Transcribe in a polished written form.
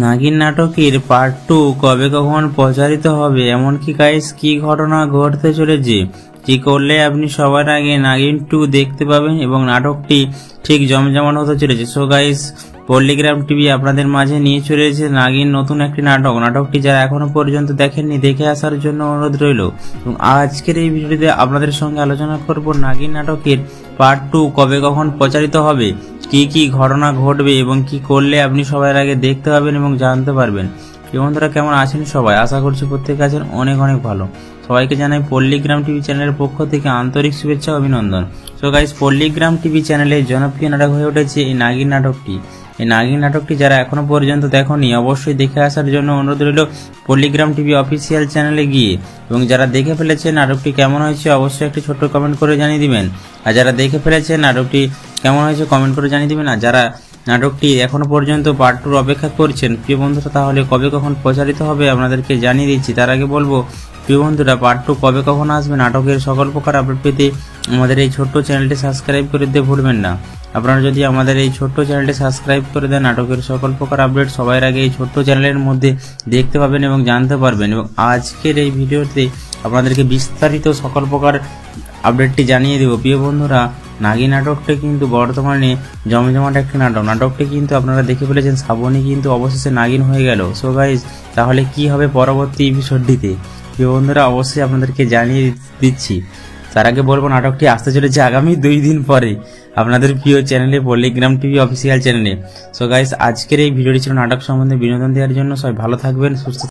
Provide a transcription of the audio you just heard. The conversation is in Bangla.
নাগিন নাটকের পার্ট 2 কবে কখন প্রচারিত হবে, এমনকি গাইস কি ঘটনা ঘটতে চলেছে, কি করলে আপনি সবার আগে নাগিন 2 দেখতে পাবেন এবং নাটকটি ঠিক জমজমাট হতে চলেছে। সো গাইস, পল্লিগ্রাম টিভি আপনাদের মাঝে নিয়ে চলেছে নাগিন নতুন একটি নাটকটি যারা এখনো পর্যন্ত দেখেননি দেখে আসার জন্য অনুরোধ রইল। এবং আজকের এই ভিডিওতে আপনাদের সঙ্গে আলোচনা করব নাগিন নাটকের পার্ট 2 কবে কখন প্রচারিত হবে, কি কি ঘটনা ঘটবে এবং কি করলে আপনি সবার আগে দেখতে পাবেন এবং জানতে পারবেন। বন্ধুরা কেমন আছেন সবাই, আশা করছি প্রত্যেকে আছেন অনেক অনেক ভালো। সবাইকে জানাই পল্লিগ্রাম টিভি চ্যানেলের পক্ষ থেকে আন্তরিক শুভেচ্ছা অভিনন্দন। সো গাইস, পল্লিগ্রাম টিভি চ্যানেলে জনপ্রিয় নাটক হয়ে উঠেছে এই নাগিন নাটকটি। এই নাগিন নাটকটি যারা এখনো পর্যন্ত দেখেনি অবশ্যই দেখে আসার জন্য অনুরোধ রইল পল্লিগ্রাম টিভি অফিসিয়াল চ্যানেলে গিয়ে। এবং যারা দেখে ফেলেছেন নাটকটি কেমন হয়েছে অবশ্যই একটি ছোট্ট কমেন্ট করে জানিয়ে দিবেন। আর যারা দেখে ফেলেছেন নাটকটি কেমন হয়েছে কমেন্ট করে জানিয়ে দিবেন। আর যারা নাটকটি এখনো পর্যন্ত পার্ট 2 অপেক্ষা করছেন প্রিয় বন্ধুরা, তাহলে কবে কখন প্রচারিত হবে আপনাদেরকে জানিয়ে দিচ্ছি। তার আগে বলবো প্রিয় বন্ধুরা, পার্ট 2 কবে কখন আসবে নাটকের সকল প্রকার আপডেট পেতে আমাদের এই ছোট্ট চ্যানেলটি সাবস্ক্রাইব করে দিতে ভুলবেন না। আপনারা যদি আমাদের এই ছোট্ট চ্যানেলটি সাবস্ক্রাইব করে দেন নাটকের সকল প্রকার আপডেট সবার আগে এই ছোট্ট চ্যানেলের মধ্যে দেখতে পাবেন এবং জানতে পারবেন। এবং আজকের এই ভিডিওতে আপনাদেরকে বিস্তারিত সকল প্রকার আপডেটটি জানিয়ে দেব। প্রিয় বন্ধুরা, নাগিন নাটকটি কিন্তু বর্তমানে জমজমাট একটি নাটকটি কিন্তু আপনারা দেখে ফেলেছেন, শ্রাবণী কিন্তু অবশেষে নাগিন হয়ে গেল। সো গাইজ, তাহলে কি হবে পরবর্তী এপিসোডটিতে প্রিয় বন্ধুরা অবশ্যই আপনাদেরকে জানিয়ে দিচ্ছি। তার আগে বলবো নাটকটি আসতে চলেছে আগামী 2 দিন পরে আপনাদের প্রিয় চ্যানেলে পল্লিগ্রাম টিভি অফিসিয়াল চ্যানেলে। সো গাইস, আজকের এই ভিডিওটি ছিল নাটক সম্বন্ধে বিনোদন দেওয়ার জন্য। সবাই ভালো থাকবেন, সুস্থ